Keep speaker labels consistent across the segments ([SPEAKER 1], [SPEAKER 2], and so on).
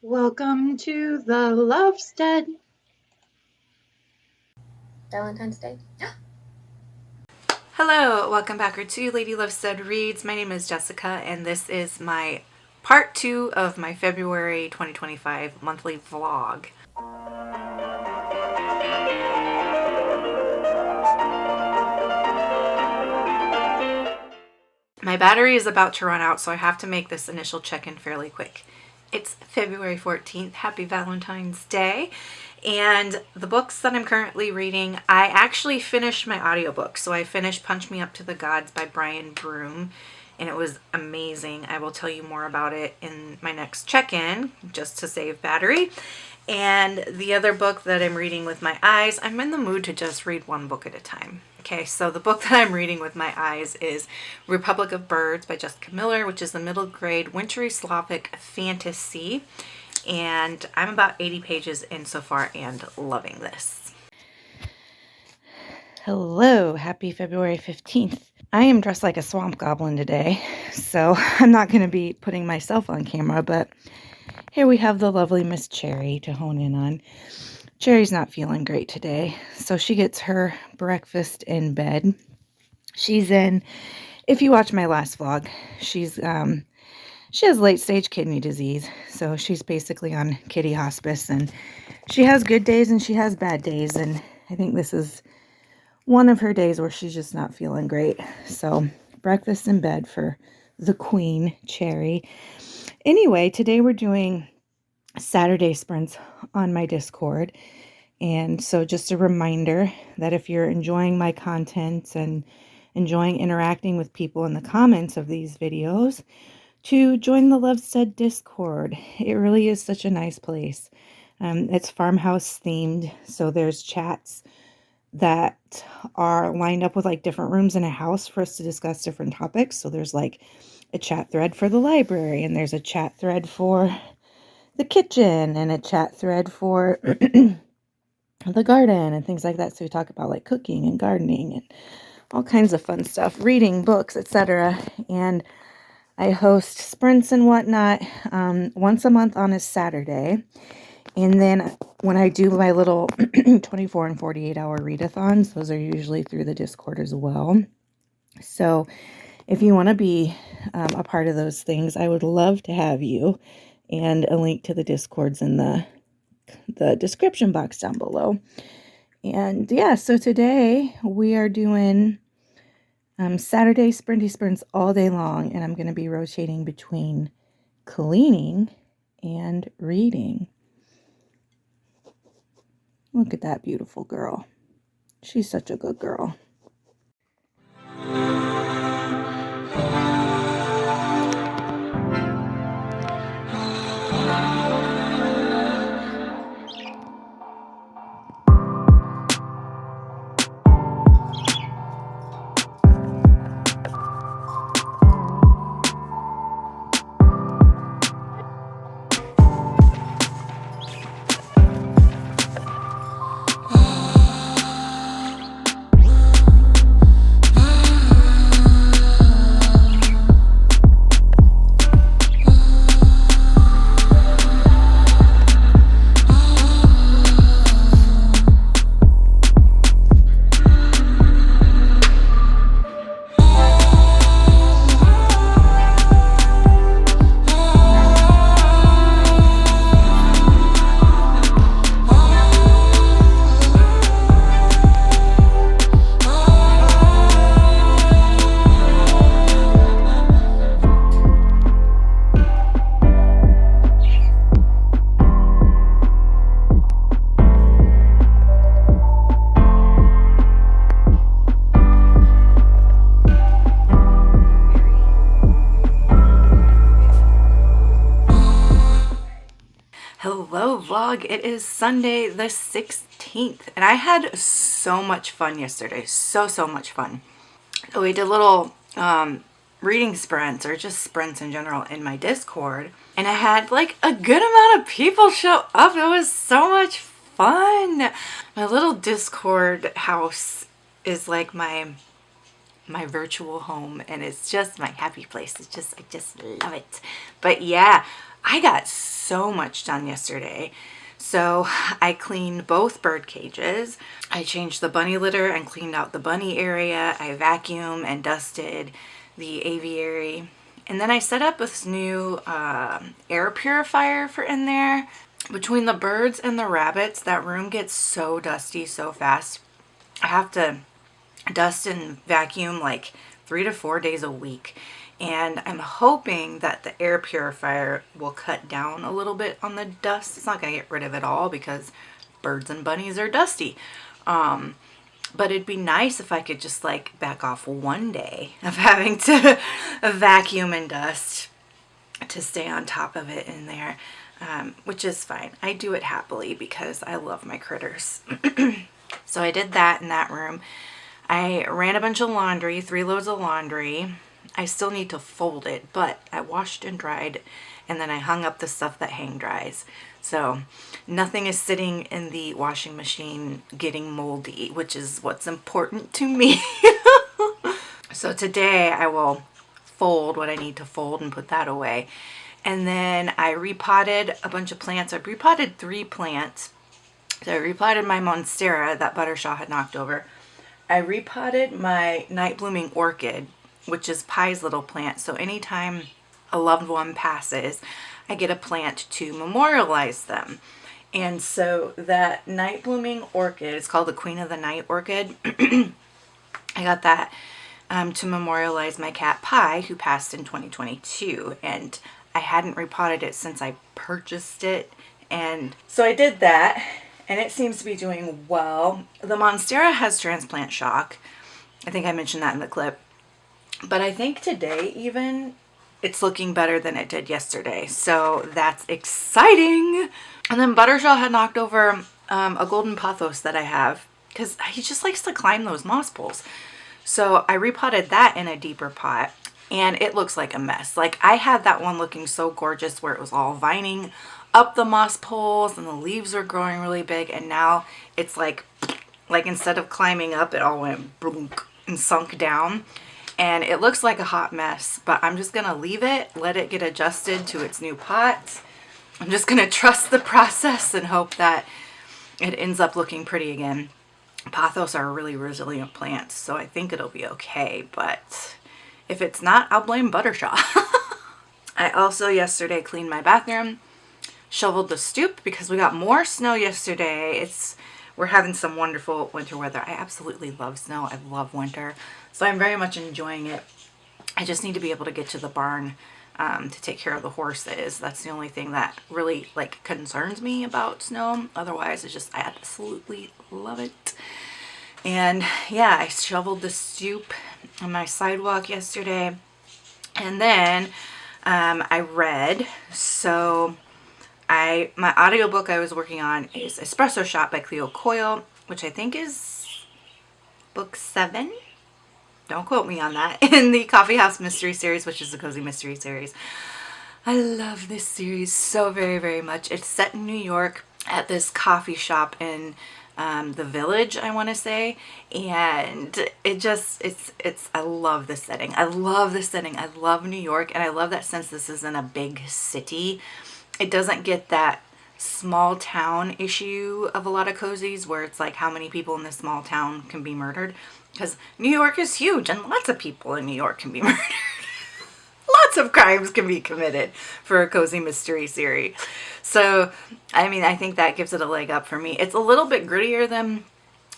[SPEAKER 1] Welcome to the Lovestead.
[SPEAKER 2] Valentine's Day.
[SPEAKER 3] Hello, welcome back to Lady Lovestead Reads. My name is Jessica, and this is my part 2 of my February 2025 monthly vlog. My battery is about to run out, so I have to make this initial check-in fairly quick. It's February 14th. Happy Valentine's Day. And the books that I'm currently reading, I actually finished my audiobook. So I finished Punch Me Up to the Gods by Brian Broome, and it was amazing. I will tell you more about it in my next check-in, just to save battery. And the other book that I'm reading with my eyes, I'm in the mood to just read one book at a time. Okay, so the book that I'm reading with my eyes is Republic of Birds by Jessica Miller, which is a middle grade wintry Slavic fantasy. And I'm about 80 pages in so far and loving this. Hello, happy February 15th. I am dressed like a swamp goblin today, so I'm not going to be putting myself on camera, but here we have the lovely Miss Cherry to hone in on. Cherry's not feeling great today, so she gets her breakfast in bed. She's in, if you watch my last vlog, she has late stage kidney disease, so she's basically on kitty hospice, and she has good days and she has bad days, and I think this is one of her days where she's just not feeling great. So breakfast in bed for the queen, Cherry. Anyway, today we're doing Saturday sprints on my Discord. And so just a reminder that if you're enjoying my content and enjoying interacting with people in the comments of these videos, to join the Lovestead Discord. It really is such a nice place. It's farmhouse themed, so there's chats that are lined up with like different rooms in a house for us to discuss different topics. So there's like a chat thread for the library, and there's a chat thread for the kitchen, and a chat thread for the garden and things like that. So we talk about like cooking and gardening and all kinds of fun stuff, reading books, etc. And I host sprints and whatnot once a month on a Saturday. And then when I do my little 24 and 48 hour readathons, those are usually through the Discord as well. So if you want to be a part of those things, I would love to have you. And a link to the Discords in the description box down below. And yeah, so today we are doing Saturday sprinty sprints all day long, and I'm going to be rotating between cleaning and reading. Look at that beautiful girl. She's such a good girl. Hello vlog, it is Sunday the 16th, and I had so much fun yesterday, so much fun. So we did little reading sprints, or just sprints in general, in my Discord, and I had like a good amount of people show up. It was so much fun. My little Discord house is like my virtual home, and it's just my happy place. I just love it. But yeah, I got so much done yesterday. So I cleaned both bird cages. I changed the bunny litter and cleaned out the bunny area. I vacuumed and dusted the aviary. And then I set up this new air purifier for in there. Between the birds and the rabbits, that room gets so dusty so fast. I have to dust and vacuum like 3 to 4 days a week. And I'm hoping that the air purifier will cut down a little bit on the dust. It's not going to get rid of it all because birds and bunnies are dusty. But it'd be nice if I could just like back off one day of having to vacuum and dust to stay on top of it in there, which is fine. I do it happily because I love my critters. So I did that in that room. I ran a bunch of laundry, 3 loads of laundry. I still need to fold it, but I washed and dried, and then I hung up the stuff that hang dries. So nothing is sitting in the washing machine getting moldy, which is what's important to me. So today I will fold what I need to fold and put that away. And then I repotted a bunch of plants. I repotted 3 plants. So I repotted my monstera that Buttershaw had knocked over. I repotted my night blooming orchid, which is Pie's little plant. So anytime a loved one passes, I get a plant to memorialize them. And so that night blooming orchid, it's called the Queen of the Night orchid. I got that to memorialize my cat Pie, who passed in 2022. And I hadn't repotted it since I purchased it. And so I did that, and it seems to be doing well. The monstera has transplant shock. I think I mentioned that in the clip. But I think today even it's looking better than it did yesterday. So that's exciting. And then Buttershaw had knocked over a golden pothos that I have because he just likes to climb those moss poles. So I repotted that in a deeper pot, and it looks like a mess. Like I had that one looking so gorgeous where it was all vining up the moss poles and the leaves are growing really big, and now it's like instead of climbing up, it all went boom and sunk down. And it looks like a hot mess, but I'm just gonna leave it, let it get adjusted to its new pot. I'm just gonna trust the process and hope that it ends up looking pretty again. Pothos are really resilient plants, so I think it'll be okay, but if it's not, I'll blame Buttershaw. I also yesterday cleaned my bathroom, shoveled the stoop because we got more snow yesterday. We're having some wonderful winter weather. I absolutely love snow. I love winter. So I'm very much enjoying it. I just need to be able to get to the barn to take care of the horses. That's the only thing that really like concerns me about snow. Otherwise, it's just I absolutely love it. And yeah, I shoveled the stoop on my sidewalk yesterday. And then I read. So my audiobook I was working on is Espresso Shot by Cleo Coyle, which I think is book 7. Don't quote me on that. In the Coffee House Mystery Series, which is the Cozy Mystery Series. I love this series so very, very much. It's set in New York at this coffee shop in the Village, I want to say. And I love the setting. I love the setting. I love New York. And I love that since this isn't a big city, it doesn't get that small town issue of a lot of cozies where it's like how many people in this small town can be murdered. Because New York is huge and lots of people in New York can be murdered. Lots of crimes can be committed for a cozy mystery series. So, I mean, I think that gives it a leg up for me. It's a little bit grittier than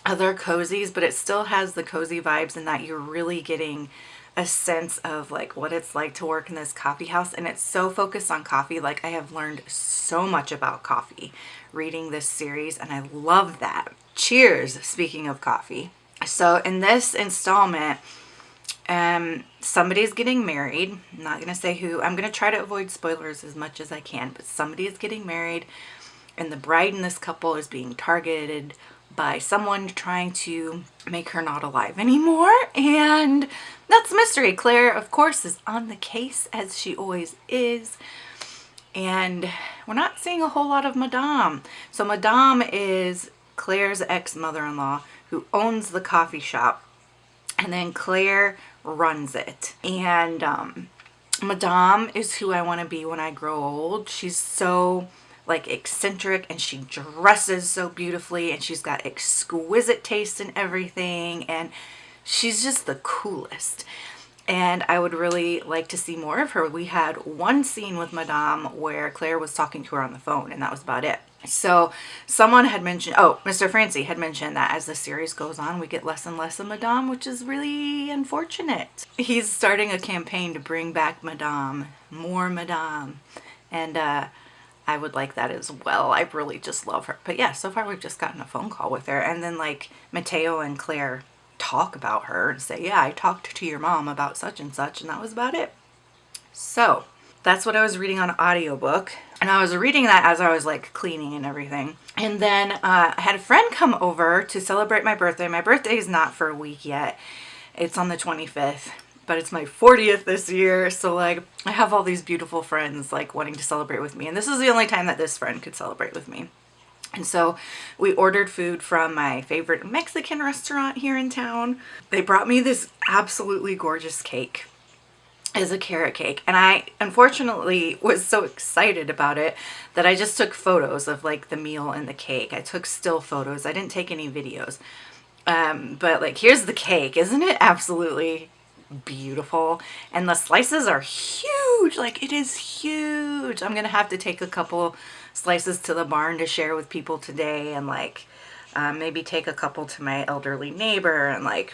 [SPEAKER 3] other cozies, but it still has the cozy vibes in that you're really getting a sense of like what it's like to work in this coffee house. And it's so focused on coffee. Like I have learned so much about coffee reading this series, and I love that. Cheers, speaking of coffee. So in this installment, somebody's getting married. I'm not going to say who. I'm going to try to avoid spoilers as much as I can, but somebody is getting married, and the bride in this couple is being targeted by someone trying to make her not alive anymore. And that's a mystery. Claire, of course, is on the case as she always is. And we're not seeing a whole lot of Madame. So Madame is Claire's ex-mother-in-law who owns the coffee shop, and then Claire runs it. And Madame is who I want to be when I grow old. She's so like eccentric and she dresses so beautifully and she's got exquisite taste in everything and she's just the coolest. And I would really like to see more of her. We had one scene with Madame where Claire was talking to her on the phone and that was about it. So someone had mentioned, oh, Mr. Francy had mentioned that as the series goes on, we get less and less of Madame, which is really unfortunate. He's starting a campaign to bring back Madame, more Madame. And I would like that as well. I really just love her. But yeah, so far we've just gotten a phone call with her. And then like Mateo and Claire talk about her and say, yeah, I talked to your mom about such and such, and that was about it. So that's what I was reading on audiobook. And I was reading that as I was like cleaning and everything. And then I had a friend come over to celebrate my birthday. My birthday is not for a week yet. It's on the 25th, but it's my 40th this year. So like I have all these beautiful friends like wanting to celebrate with me. And this is the only time that this friend could celebrate with me. And so we ordered food from my favorite Mexican restaurant here in town. They brought me this absolutely gorgeous cake. Is a carrot cake, and I unfortunately was so excited about it that I just took photos of like the meal and the cake. I took still photos. I didn't take any videos. But like here's the cake. Isn't it absolutely beautiful? And the slices are huge. Like it is huge. I'm gonna have to take a couple slices to the barn to share with people today, and like maybe take a couple to my elderly neighbor, and like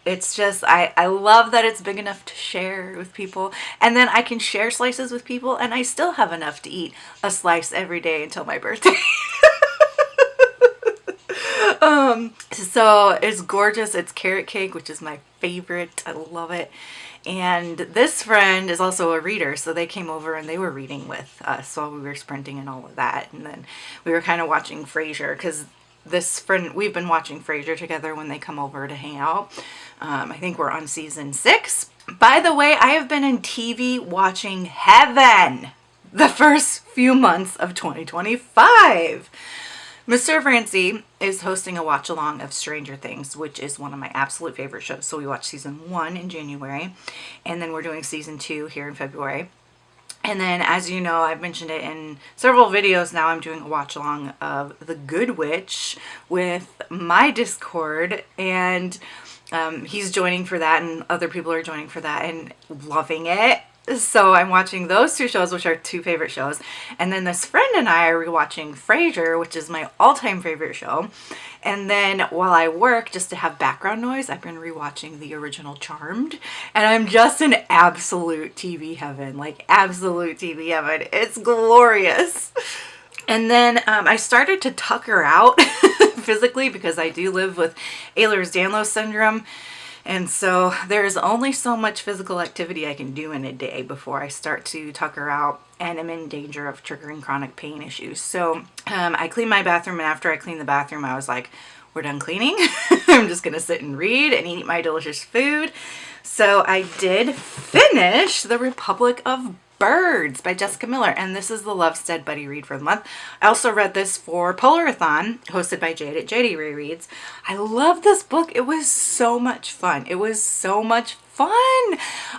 [SPEAKER 3] it's just, I love that it's big enough to share with people. And then I can share slices with people and I still have enough to eat a slice every day until my birthday. So it's gorgeous. It's carrot cake, which is my favorite. I love it. And this friend is also a reader. So they came over and they were reading with us while we were sprinting and all of that. And then we were kind of watching Frasier because this friend, we've been watching Frasier together when they come over to hang out. I think we're on season 6. By the way, I have been in TV watching heaven the first few months of 2025. Mr. Francy is hosting a watch along of Stranger Things, which is one of my absolute favorite shows. So we watched season 1 in January, and then we're doing season 2 here in February. And then, as you know, I've mentioned it in several videos now, I'm doing a watch along of The Good Witch with my Discord, and he's joining for that, and other people are joining for that and loving it. So I'm watching those 2 shows, which are 2 favorite shows. And then this friend and I are rewatching Frasier, which is my all-time favorite show. And then while I work, just to have background noise, I've been rewatching the original Charmed. And I'm just in absolute TV heaven, like absolute TV heaven. It's glorious. And then I started to tuck her out physically because I do live with Ehlers-Danlos syndrome. And so there's only so much physical activity I can do in a day before I start to tuck her out and I'm in danger of triggering chronic pain issues. So I cleaned my bathroom, and after I cleaned the bathroom, I was like, we're done cleaning. I'm just going to sit and read and eat my delicious food. So I did finish The Republic of Birds by Jessica Miller, and this is the Lovestead buddy read for the month. I also read this for Polarathon, hosted by Jade at Jadeyraereads. I love this book. It was so much fun. It was so much fun.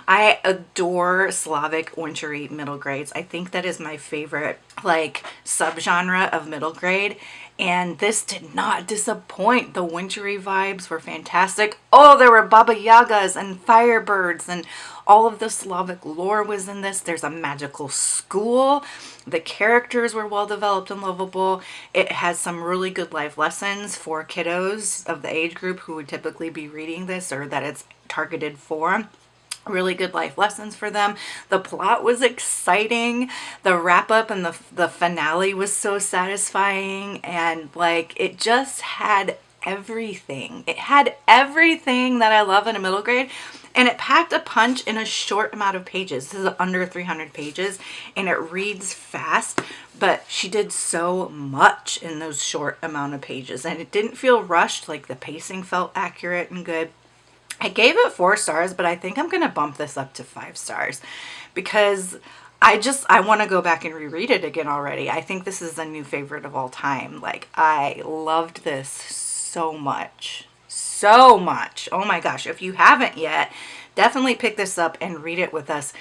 [SPEAKER 3] I adore Slavic wintry middle grades. I think that is my favorite like subgenre of middle grade. And this did not disappoint. The wintry vibes were fantastic. Oh, there were Baba Yagas and Firebirds, and all of the Slavic lore was in this. There's a magical school. The characters were well developed and lovable. It has some really good life lessons for kiddos of the age group who would typically be reading this, or that it's targeted for. Really good life lessons for them. The plot was exciting. The wrap up and the finale was so satisfying, and like it just had everything. It had everything that I love in a middle grade, and it packed a punch in a short amount of pages. This is under 300 pages, and it reads fast, but she did so much in those short amount of pages, and it didn't feel rushed. Like the pacing felt accurate and good. I gave it 4 stars, but I think I'm going to bump this up to 5 stars because I want to go back and reread it again already. I think this is a new favorite of all time. Like, I loved this so much. So much. Oh my gosh. If you haven't yet, definitely pick this up and read it with us.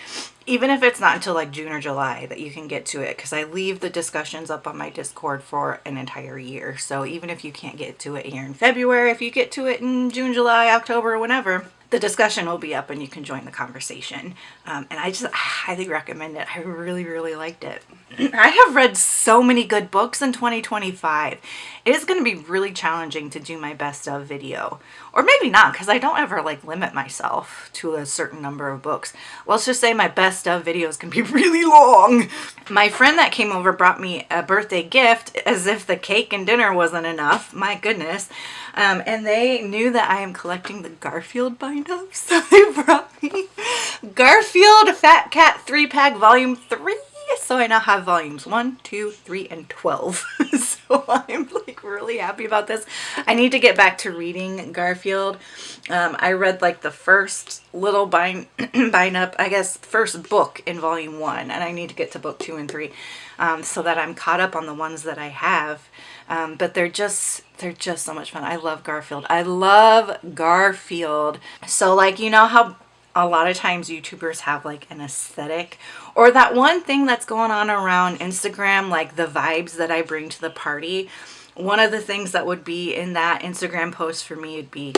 [SPEAKER 3] even if it's not until like June or July that you can get to it, because I leave the discussions up on my Discord for an entire year. So even if you can't get to it here in February, if you get to it in June, July, October, whenever, the discussion will be up and you can join the conversation. And I just highly recommend it. I really, really liked it. I have read so many good books in 2025. It is going to be really challenging to do my best of video. Or maybe not, because I don't ever like limit myself to a certain number of books. Let's just say my best of videos can be really long. My friend that came over brought me a birthday gift, as if the cake and dinner wasn't enough. My goodness. And they knew that I am collecting the Garfield bind-ups. So they brought me Garfield Fat Cat 3-pack volume 3. So I now have volumes 1, 2, 3, and 12. So I'm like really happy about this. I need to get back to reading Garfield. I read like the first little bind up, I guess, first book in volume 1, and I need to get to book 2 and 3 so that I'm caught up on the ones that I have. But they're just so much fun. I love Garfield. I love Garfield. So like, you know how a lot of times YouTubers have like an aesthetic, or that one thing that's going on around Instagram, like the vibes that I bring to the party. One of the things that would be in that Instagram post for me would be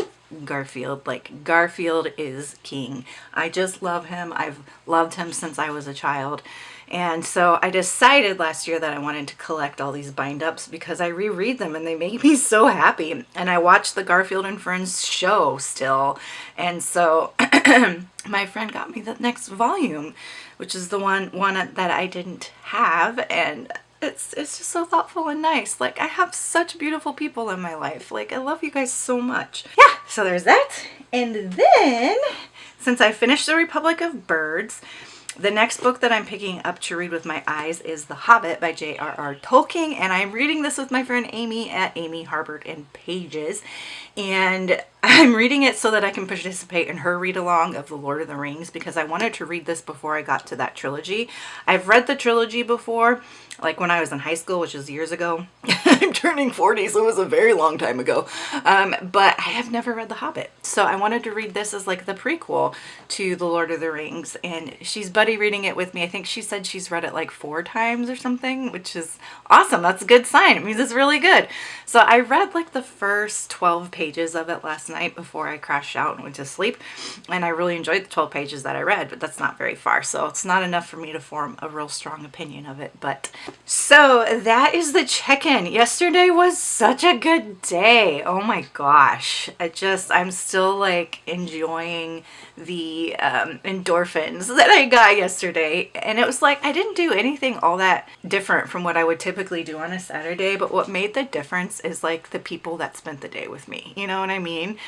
[SPEAKER 3] Garfield. Like, Garfield is king. I just love him. I've loved him since I was a child. And so I decided last year that I wanted to collect all these bind-ups because I reread them and they make me so happy. And I watch the Garfield and Friends show still. And so my friend got me the next volume, which is the one that I didn't have. And it's just so thoughtful and nice. Like, I have such beautiful people in my life. Like, I love you guys so much. Yeah, so there's that. And then, since I finished The Republic of Birds, the next book that I'm picking up to read with my eyes is The Hobbit by J.R.R. Tolkien, and I'm reading this with my friend Amy at Amy Harbert and Pages, and I'm reading it so that I can participate in her read-along of The Lord of the Rings, because I wanted to read this before I got to that trilogy. I've read the trilogy before, like when I was in high school, which is years ago. I'm turning 40, so it was a very long time ago. But I have never read The Hobbit. So I wanted to read this as like the prequel to The Lord of the Rings. And she's buddy reading it with me. I think she said she's read it like 4 times or something, which is awesome. That's a good sign. It means it's really good. So I read like the first 12 pages of it last night before I crashed out and went to sleep. And I really enjoyed the 12 pages that I read, but that's not very far. So it's not enough for me to form a real strong opinion of it. But so that is the check-in. Yesterday was such a good day. Oh my gosh. I'm still like enjoying the endorphins that I got yesterday. And it was like, I didn't do anything all that different from what I would typically do on a Saturday. But what made the difference is like the people that spent the day with me. You know what I mean?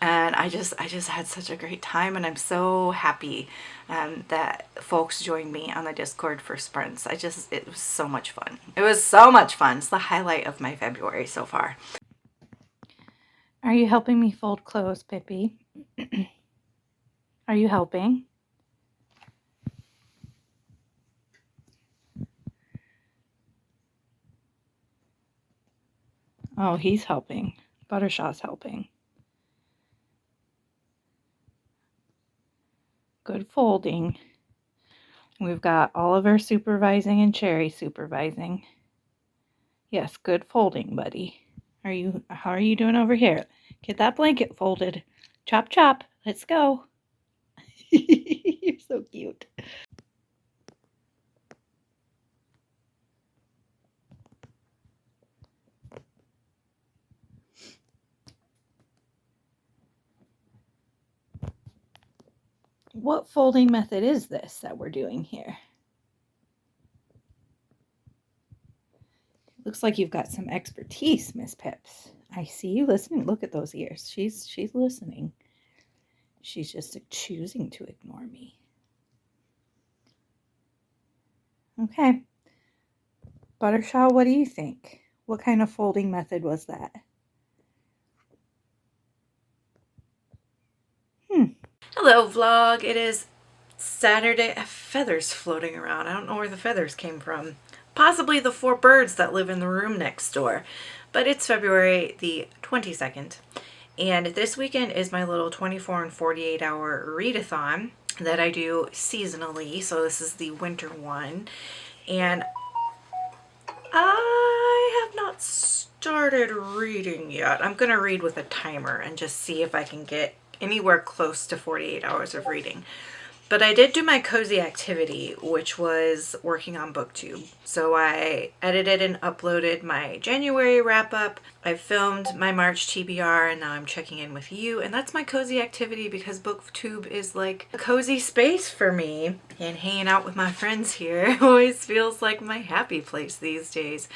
[SPEAKER 3] And I just had such a great time, and I'm so happy that folks joined me on the Discord for sprints. It was so much fun. It was so much fun. It's the highlight of my February so far. Are you helping me fold clothes, Pippi? Are you helping? Oh, he's helping. Buttershaw's helping. Good folding. We've got Oliver supervising and Cherry supervising. Yes, good folding, buddy. How are you doing over here? Get that blanket folded. Chop, chop. Let's go. You're so cute. What folding method is this that we're doing here? Looks like you've got some expertise, Miss Pips. I see you listening. Look at those ears. She's listening. She's just choosing to ignore me. Okay. Buttershaw, what do you think? What kind of folding method was that? Hello, vlog. It is Saturday. Feathers floating around. I don't know where the feathers came from. Possibly the 4 birds that live in the room next door. But it's February the 22nd. And this weekend is my little 24 and 48 hour readathon. that I do seasonally. So this is the winter one. And I have not started reading yet. I'm going to read with a timer and just see if I can get anywhere close to 48 hours of reading. But I did do my cozy activity, which was working on BookTube. So I edited and uploaded my January wrap up. I filmed my March TBR, and now I'm checking in with you. And that's my cozy activity because BookTube is like a cozy space for me. And hanging out with my friends here always feels like my happy place these days.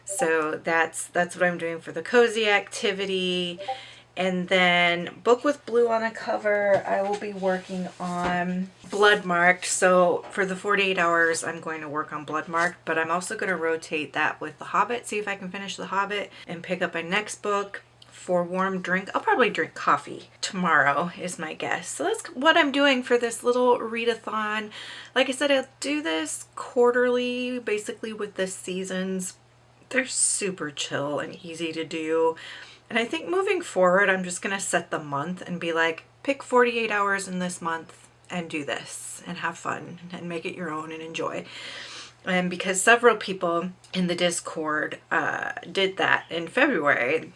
[SPEAKER 3] So that's what I'm doing for the cozy activity. And then Book with Blue on a cover, I will be working on Bloodmarked. So for the 48 hours, I'm going to work on Bloodmarked, but I'm also going to rotate that with The Hobbit, see if I can finish The Hobbit and pick up my next book. For warm drink, I'll probably drink coffee tomorrow is my guess. So that's what I'm doing for this little readathon. Like I said, I'll do this quarterly, basically with the seasons. They're super chill and easy to do. And I think moving forward, I'm just going to set the month and be like, pick 48 hours in this month and do this and have fun and make it your own and enjoy. And because several people in the Discord did that in February,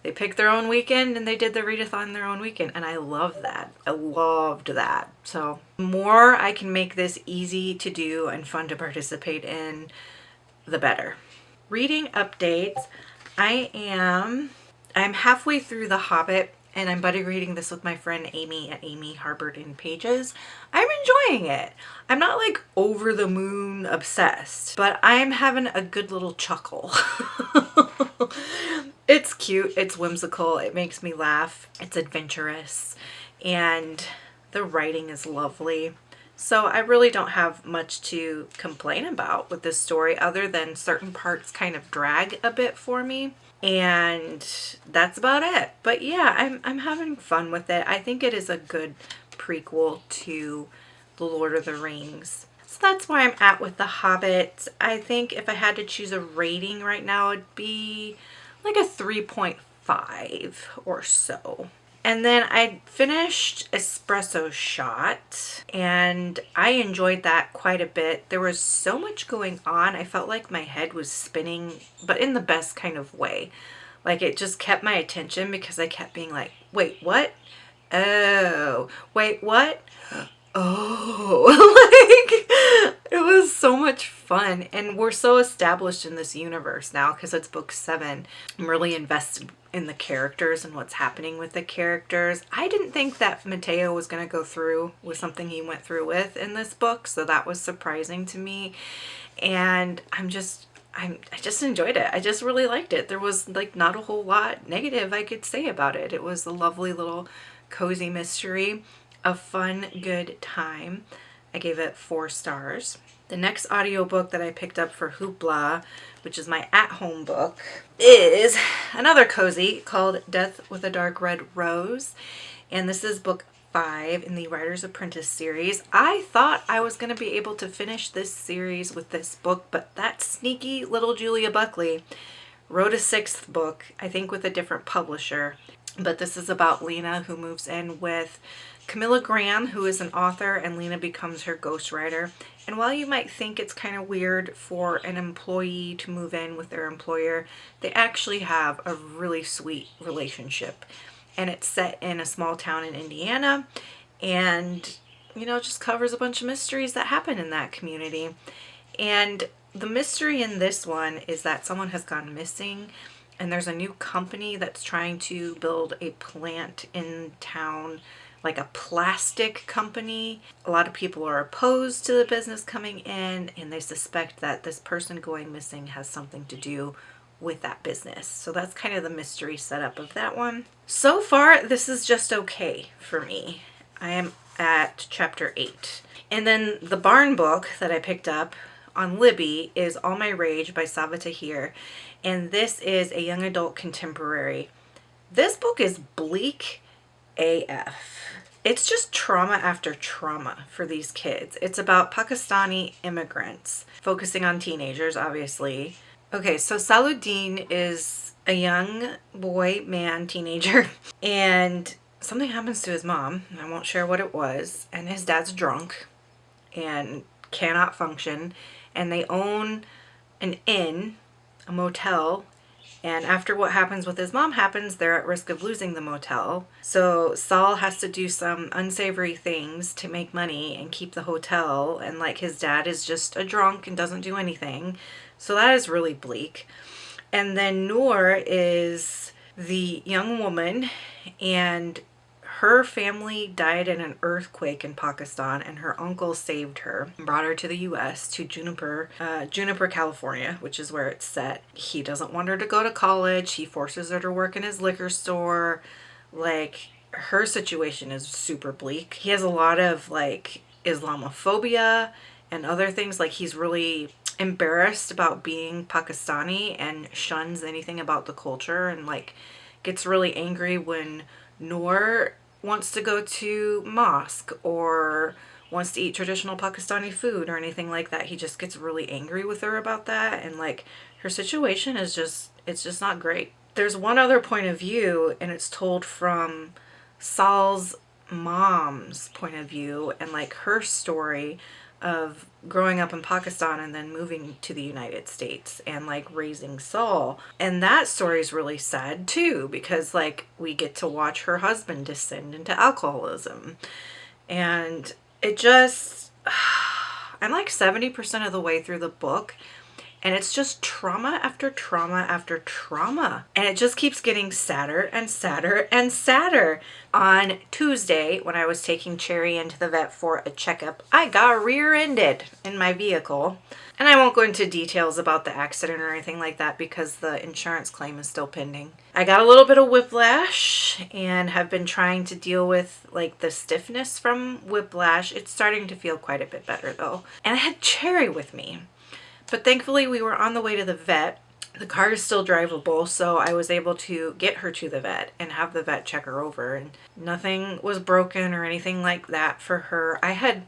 [SPEAKER 3] they picked their own weekend and they did the readathon their own weekend. And I love that. I loved that. So the more I can make this easy to do and fun to participate in, the better. Reading updates. I'm halfway through The Hobbit, and I'm buddy reading this with my friend Amy at Amy Harbored in Pages. I'm enjoying it. I'm not like over the moon obsessed, but I'm having a good little chuckle. It's cute, it's whimsical, it makes me laugh, it's adventurous, and the writing is lovely. So I really don't have much to complain about with this story other than certain parts kind of drag a bit for me. And that's about it. But yeah, I'm having fun with it. I think it is a good prequel to The Lord of the Rings. So that's where I'm at with The Hobbit. I think if I had to choose a rating right now, it'd be like a 3.5 or so. And then I finished Espresso Shot, and I enjoyed that quite a bit. There was so much going on. I felt like my head was spinning, but in the best kind of way. Like it just kept my attention because I kept being like, wait, what? Oh, wait, what? Oh, like it was so much fun. And we're so established in this universe now because it's book 7. I'm really invested in the characters and what's happening with the characters. I didn't think that Mateo was going to go through with something he went through with in this book, so that was surprising to me. And I just enjoyed it. I just really liked it. There was like not a whole lot negative I could say about it. It was a lovely little cozy mystery, a fun, good time. I gave it 4 stars. The next audiobook that I picked up for Hoopla, which is my at-home book, is another cozy called Death with a Dark Red Rose. And this is book 5 in the Writer's Apprentice series. I thought I was going to be able to finish this series with this book, but that sneaky little Julia Buckley wrote a 6th book, I think with a different publisher. But this is about Lena, who moves in with Camilla Graham, who is an author, and Lena becomes her ghostwriter. And while you might think it's kind of weird for an employee to move in with their employer, they actually have a really sweet relationship. And it's set in a small town in Indiana, and, you know, just covers a bunch of mysteries that happen in that community. And the mystery in this one is that someone has gone missing, and there's a new company that's trying to build a plant in town, like a plastic company. A lot of people are opposed to the business coming in, and they suspect that this person going missing has something to do with that business. So that's kind of the mystery setup of that one. So far, this is just okay for me. I am at chapter 8. And then the barn book that I picked up on Libby is All My Rage by Sabaa Tahir. And this is a young adult contemporary. This book is bleak AF. It's just trauma after trauma for these kids. It's about Pakistani immigrants, focusing on teenagers, obviously. Okay, so Saluddin is a young boy, man, teenager, and something happens to his mom. I won't share what it was. And his dad's drunk and cannot function. And they own an inn, a motel. And after what happens with his mom happens, they're at risk of losing the motel. So Saul has to do some unsavory things to make money and keep the hotel. And like his dad is just a drunk and doesn't do anything. So that is really bleak. And then Noor is the young woman, and her family died in an earthquake in Pakistan, and her uncle saved her and brought her to the U.S. to Juniper, California, which is where it's set. He doesn't want her to go to college. He forces her to work in his liquor store. Like, her situation is super bleak. He has a lot of like Islamophobia and other things. Like, he's really embarrassed about being Pakistani and shuns anything about the culture, and like gets really angry when Noor wants to go to mosque or wants to eat traditional Pakistani food or anything like that. He just gets really angry with her about that, and like her situation is just, it's just not great. There's one other point of view, and it's told from Saul's mom's point of view, and like her story of growing up in Pakistan and then moving to the United States and like raising Saul. And that story is really sad too, because like we get to watch her husband descend into alcoholism. And it just, I'm like 70% of the way through the book, and it's just trauma after trauma after trauma. And it just keeps getting sadder and sadder and sadder. On Tuesday, when I was taking Cherry into the vet for a checkup, I got rear-ended in my vehicle. And I won't go into details about the accident or anything like that because the insurance claim is still pending. I got a little bit of whiplash and have been trying to deal with like the stiffness from whiplash. It's starting to feel quite a bit better though. And I had Cherry with me. But thankfully we were on the way to the vet. The car is still drivable, so I was able to get her to the vet and have the vet check her over, and nothing was broken or anything like that for her. I had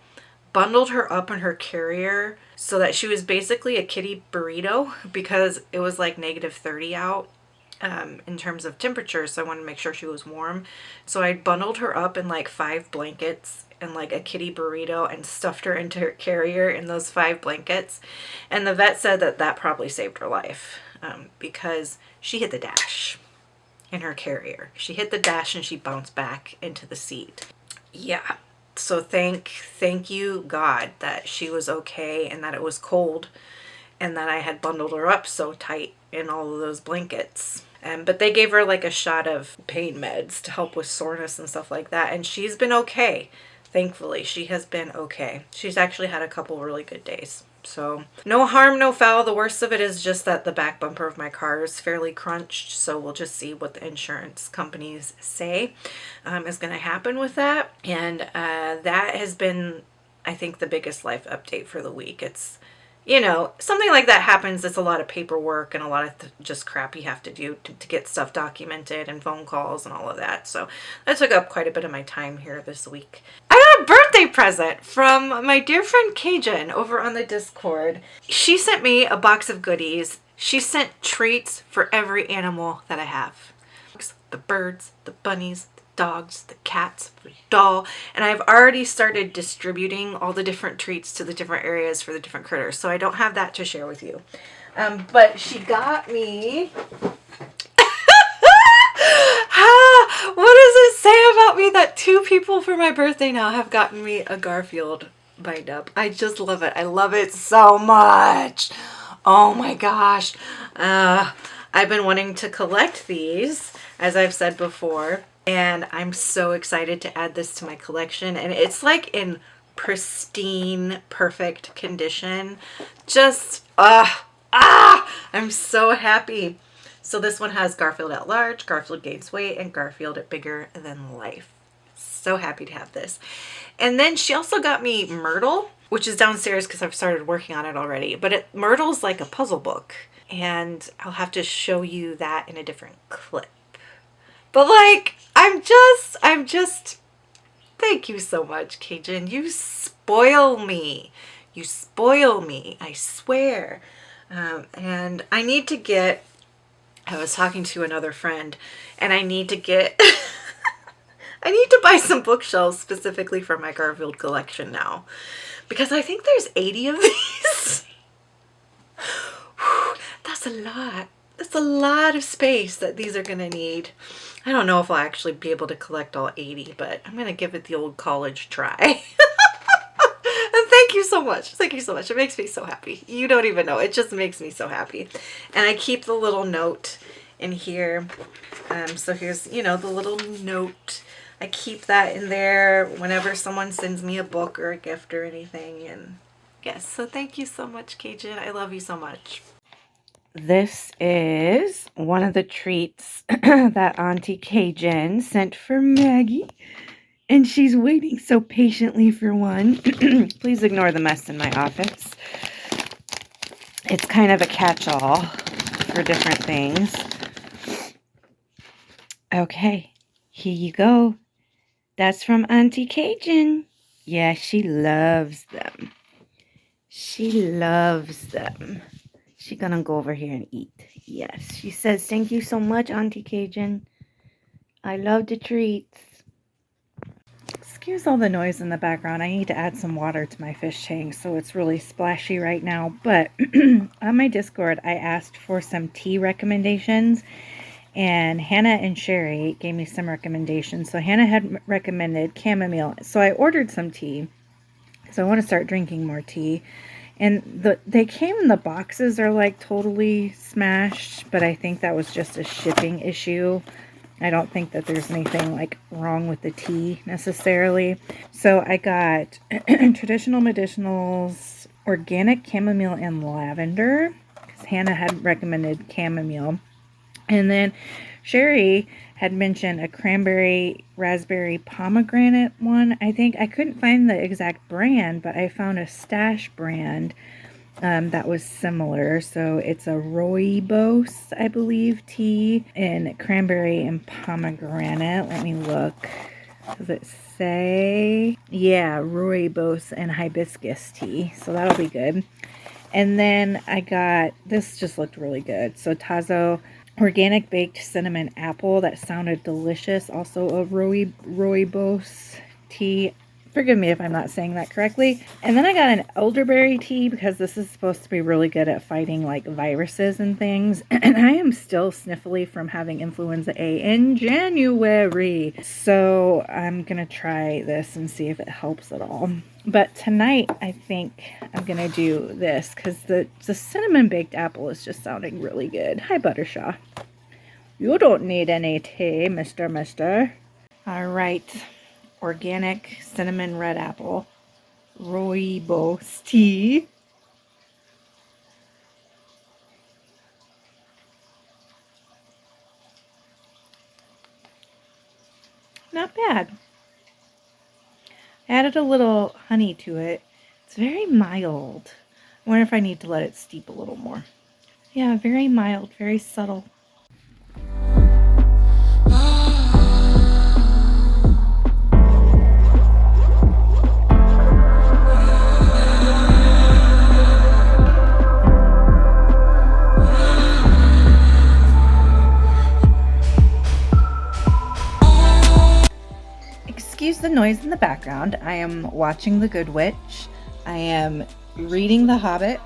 [SPEAKER 3] bundled her up in her carrier so that she was basically a kitty burrito because it was like -30 out in terms of temperature, so I wanted to make sure she was warm. So I bundled her up in like 5 blankets and like a kitty burrito and stuffed her into her carrier in those 5 blankets. And the vet said that that probably saved her life because she hit the dash in her carrier. She hit the dash and she bounced back into the seat. Yeah. So thank you God that she was okay and that it was cold and that I had bundled her up so tight in all of those blankets. But they gave her like a shot of pain meds to help with soreness and stuff like that. And she's been okay. Thankfully, she has been okay. She's actually had a couple really good days. So no harm, no foul. The worst of it is just that the back bumper of my car is fairly crunched. So we'll just see what the insurance companies say is going to happen with that. And that has been, I think, the biggest life update for the week. It's, you know, something like that happens. It's a lot of paperwork and a lot of just crap you have to do to get stuff documented and phone calls and all of that. So that took up quite a bit of my time here this week. I got a birthday present from my dear friend Cajun over on the Discord. She sent me a box of goodies. She sent treats for every animal that I have. The birds, the bunnies, dogs, the cats, the doll, and I've already started distributing all the different treats to the different areas for the different critters, so I don't have that to share with you. But she got me what does it say about me that 2 people for my birthday now have gotten me a Garfield bind up? I just love it. I love it so much. Oh my gosh. I've been wanting to collect these, as I've said before, and I'm so excited to add this to my collection. And it's like in pristine, perfect condition. Just, I'm so happy. So this one has Garfield at large, Garfield gains weight, and Garfield at bigger than life. So happy to have this. And then she also got me Murdle, which is downstairs because I've started working on it already. But Myrtle's like a puzzle book, and I'll have to show you that in a different clip. But like, I'm just, thank you so much, Cajun. You spoil me. You spoil me, I swear. And I need to get, I was talking to another friend, and I need to get,
[SPEAKER 2] I need to buy some bookshelves specifically for my Garfield collection now, because I think there's 80 of these. That's a lot. That's a lot of space that these are gonna need. I don't know if I'll actually be able to collect all 80, but I'm gonna give it the old college try. And thank you so much. Thank you so much. It makes me so happy. You don't even know. It just makes me so happy. And I keep the little note in here. So here's, you know, the little note. I keep that in there whenever someone sends me a book or a gift or anything. And yes, so thank you so much, Cajun. I love you so much.
[SPEAKER 3] This is one of the treats that Auntie Cajun sent for Maggie. And she's waiting so patiently for one. Please ignore the mess in my office. It's kind of a catch-all for different things. Okay, here you go. That's from Auntie Cajun. Yeah, she loves them. She loves them. She's gonna go over here and eat. Yes, she says, thank you so much, Auntie Cajun. I love the treats. Excuse all the noise in the background. I need to add some water to my fish tank, so it's really splashy right now. But on my Discord, I asked for some tea recommendations, and Hannah and Sherry gave me some recommendations. So Hannah had recommended chamomile, so I ordered some tea, so I want to start drinking more tea. And they came in the boxes are like totally smashed, but I think that was just a shipping issue. I don't think that there's anything like wrong with the tea necessarily. So I got traditional medicinals, organic chamomile and lavender, because Hannah had recommended chamomile. And then Sherry had mentioned a cranberry, raspberry, pomegranate one. I think I couldn't find the exact brand, but I found a Stash brand that was similar. So it's a rooibos, I believe, tea in cranberry and pomegranate. Let me look. Does it say? Yeah, rooibos and hibiscus tea. So that'll be good. And then I got, this just looked really good. So Tazo organic baked cinnamon apple. That sounded delicious. Also a rooibos tea. Forgive me if I'm not saying that correctly. And then I got an elderberry tea, because this is supposed to be really good at fighting like viruses and things. And I am still sniffly from having influenza A in January. So I'm going to try this and see if it helps at all. But tonight I think I'm going to do this, because the cinnamon baked apple is just sounding really good. Hi, Buttershaw. You don't need any tea, Mister. All right. Organic cinnamon red apple rooibos tea. Not bad. Added a little honey to it. It's very mild. I wonder if I need to let it steep a little more. Yeah, very mild, very subtle. Excuse the noise in the background. I am watching The Good Witch. I am reading The Hobbit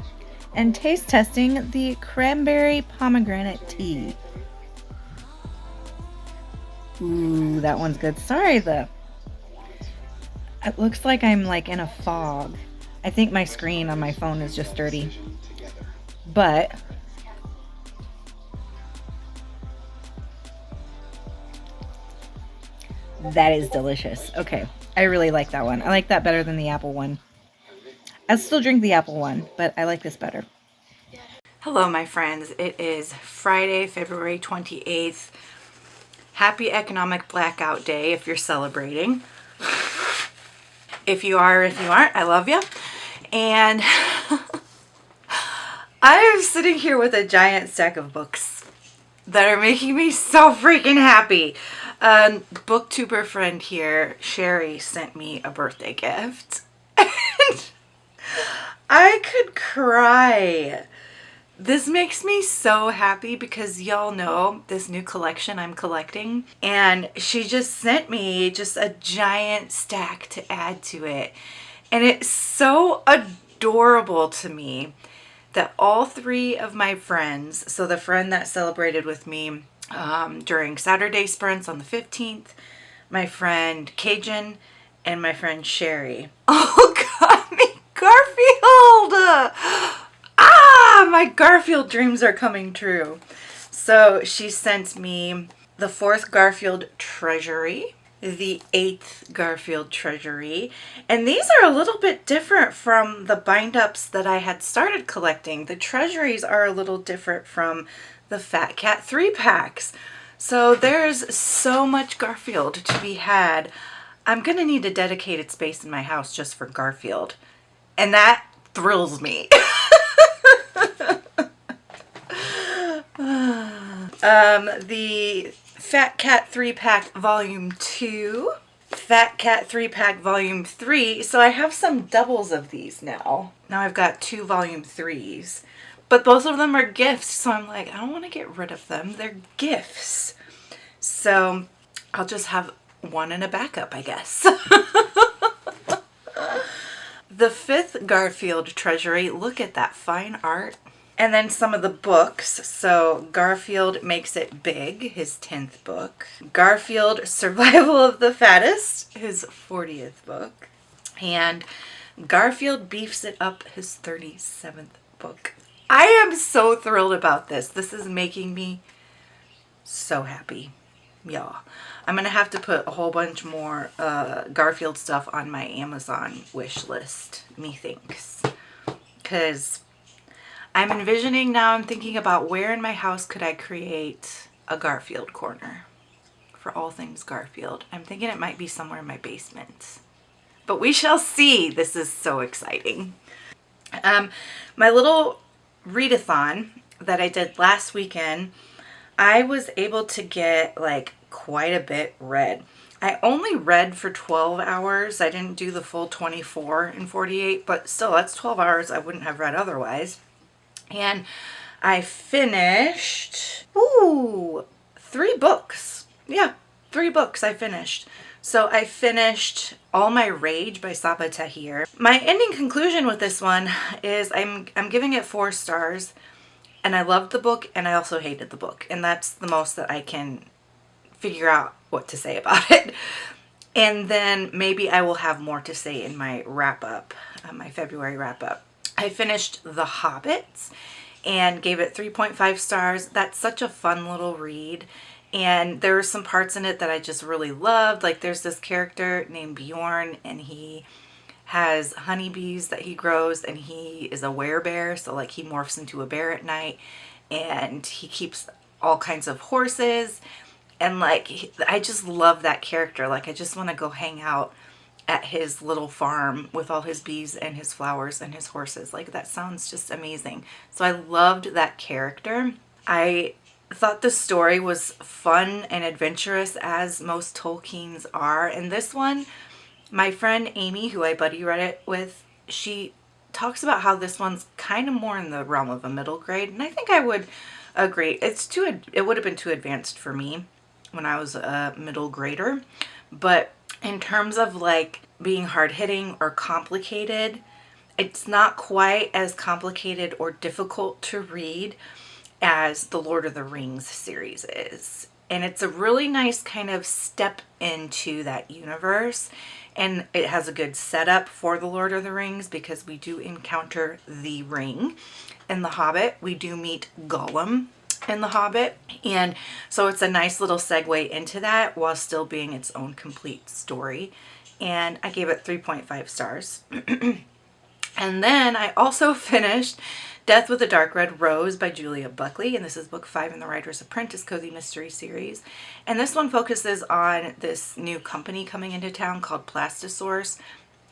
[SPEAKER 3] and taste testing the cranberry pomegranate tea. Ooh, that one's good. Sorry, it looks like I'm like in a fog. I think my screen on my phone is just dirty. But that is delicious. Okay, I really like that one. I like that better than the apple one. I'll still drink the apple one, but I like this better.
[SPEAKER 2] Hello, my friends. It is Friday, February 28th. Happy Economic Blackout Day if you're celebrating. If you are, if you aren't, I love you. And I am sitting here with a giant stack of books that are making me so freaking happy. Booktuber friend here, Sherry, sent me a birthday gift. And I could cry. This makes me so happy because y'all know this new collection I'm collecting, and she just sent me just a giant stack to add to it. And it's so adorable to me that all three of my friends, so the friend that celebrated with me during Saturday sprints on the 15th, my friend Cajun, and my friend Sherry, all got me Garfield! My Garfield dreams are coming true. So she sent me the 4th Garfield Treasury, the 8th Garfield Treasury, and these are a little bit different from the bind-ups that I had started collecting. The treasuries are a little different from the Fat Cat 3-packs. So there's so much Garfield to be had. I'm going to need a dedicated space in my house just for Garfield, and that thrills me. The Fat Cat 3-pack Volume 2, Fat Cat 3-pack Volume 3. So I have some doubles of these now. Now I've got 2 Volume 3s, but both of them are gifts. So I'm like, I don't want to get rid of them. They're gifts. So I'll just have one in a backup, I guess. The 5th Garfield Treasury. Look at that fine art. And then some of the books. So Garfield Makes It Big, his 10th book. Garfield Survival of the Fattest, his 40th book. And Garfield Beefs It Up, his 37th book. I am so thrilled about this. This is making me so happy, y'all. I'm going to have to put a whole bunch more Garfield stuff on my Amazon wish list, methinks. Because I'm envisioning now, I'm thinking about where in my house could I create a Garfield corner for all things Garfield. I'm thinking it might be somewhere in my basement. But we shall see. This is so exciting. My little readathon that I did last weekend, I was able to get like quite a bit read. I only read for 12 hours. I didn't do the full 24 and 48, but still that's 12 hours I wouldn't have read otherwise. And I finished, 3 books. Yeah, 3 books I finished. So I finished All My Rage by Sabaa Tahir. My ending conclusion with this one is I'm giving it 4 stars. And I loved the book and I also hated the book. And that's the most that I can figure out what to say about it. And then maybe I will have more to say in my wrap-up, my February wrap-up. I finished The Hobbit and gave it 3.5 stars. That's such a fun little read. And there were some parts in it that I just really loved. Like there's this character named Bjorn and he has honeybees that he grows and he is a werebear. So like he morphs into a bear at night and he keeps all kinds of horses. And like, I just love that character. Like I just want to go hang out at his little farm with all his bees and his flowers and his horses. Like that sounds just amazing. So I loved that character. I thought the story was fun and adventurous as most Tolkien's are. And this one, my friend Amy, who I buddy read it with, she talks about how this one's kind of more in the realm of a middle grade. And I think I would agree. It would have been too advanced for me when I was a middle grader. But in terms of like being hard-hitting or complicated, it's not quite as complicated or difficult to read as the Lord of the Rings series is. And it's a really nice kind of step into that universe. And it has a good setup for the Lord of the Rings because we do encounter the ring. In The Hobbit, we do meet Gollum in The Hobbit. And so it's a nice little segue into that while still being its own complete story. And I gave it 3.5 stars. And then I also finished Death with a Dark Red Rose by Julia Buckley. And this is book 5 in the Writer's Apprentice Cozy Mystery Series. And this one focuses on this new company coming into town called Plastisource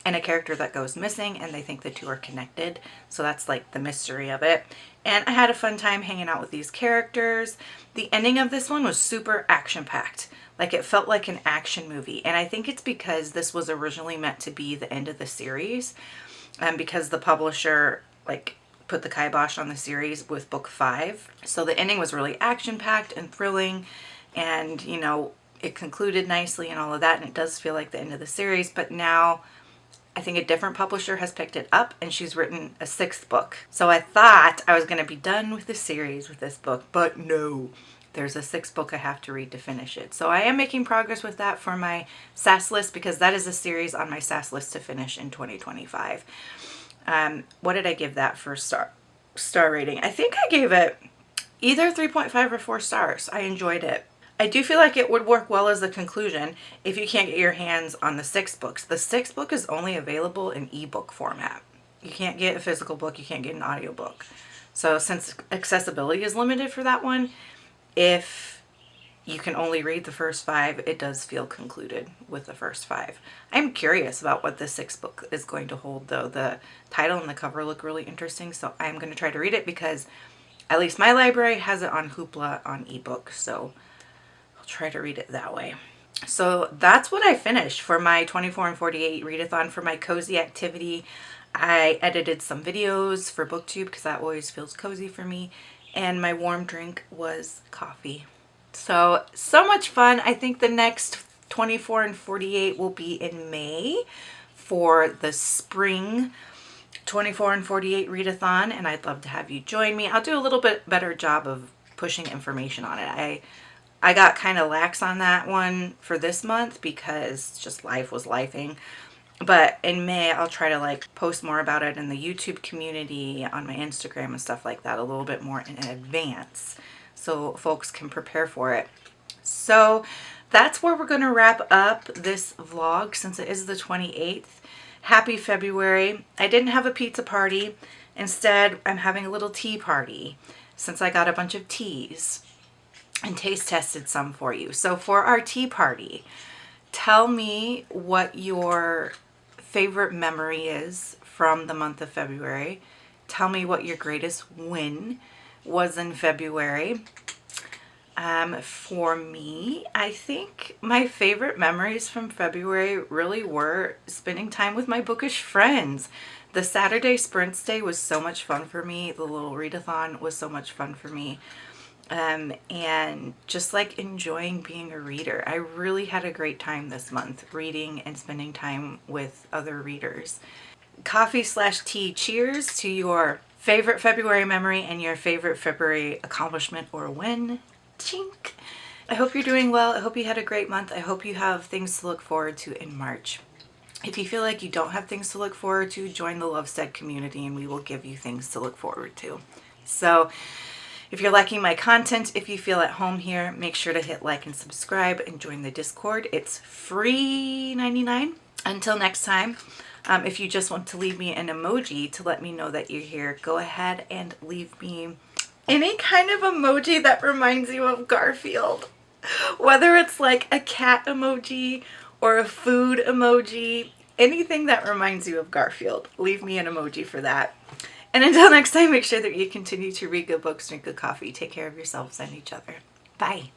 [SPEAKER 2] and a character that goes missing, and they think the two are connected. So that's like the mystery of it. And I had a fun time hanging out with these characters. The ending of this one was super action-packed. Like it felt like an action movie. And I think it's because this was originally meant to be the end of the series. And because the publisher like put the kibosh on the series with book 5. So the ending was really action-packed and thrilling, and, you know, it concluded nicely and all of that, and it does feel like the end of the series. But now I think a different publisher has picked it up, and she's written a 6th book. So I thought I was going to be done with the series with this book, but no. There's a 6th book I have to read to finish it. So I am making progress with that for my SAS list, because that is a series on my SAS list to finish in 2025. What did I give that for star rating? I think I gave it either 3.5 or 4 stars. I enjoyed it. I do feel like it would work well as the conclusion if you can't get your hands on the 6th books. The 6th book is only available in ebook format. You can't get a physical book, you can't get an audiobook. So since accessibility is limited for that one, if you can only read the first 5, it does feel concluded with the first 5. I'm curious about what the 6th book is going to hold, though. The title and the cover look really interesting, so I'm going to try to read it, because at least my library has it on Hoopla on ebook, so I'll try to read it that way. So that's what I finished for my 24 and 48 readathon. For my cozy activity, I edited some videos for BookTube, because that always feels cozy for me. And my warm drink was coffee. So much fun. I think the next 24 and 48 will be in May for the spring 24 and 48 readathon, and I'd love to have you join me. I'll do a little bit better job of pushing information on it. I got kind of lax on that one for this month because just life was lifing. But in May, I'll try to like post more about it in the YouTube community, on my Instagram and stuff like that, a little bit more in advance, so folks can prepare for it. So that's where we're going to wrap up this vlog, since it is the 28th. Happy February. I didn't have a pizza party. Instead, I'm having a little tea party, since I got a bunch of teas and taste tested some for you. So for our tea party, tell me what your favorite memory is from the month of February. Tell me what your greatest win was in February. For me, I think my favorite memories from February really were spending time with my bookish friends. The Saturday Sprints Day was so much fun for me. The little readathon was so much fun for me. And just like enjoying being a reader. I really had a great time this month reading and spending time with other readers. Coffee/tea, cheers to your favorite February memory and your favorite February accomplishment or win. Chink! I hope you're doing well. I hope you had a great month. I hope you have things to look forward to in March. If you feel like you don't have things to look forward to, join the Lovestead community and we will give you things to look forward to. So if you're liking my content, if you feel at home here, make sure to hit like and subscribe and join the Discord. It's free 99. Until next time, if you just want to leave me an emoji to let me know that you're here, go ahead and leave me any kind of emoji that reminds you of Garfield. Whether it's like a cat emoji or a food emoji, anything that reminds you of Garfield, leave me an emoji for that. And until next time, make sure that you continue to read good books, drink good coffee, take care of yourselves and each other. Bye.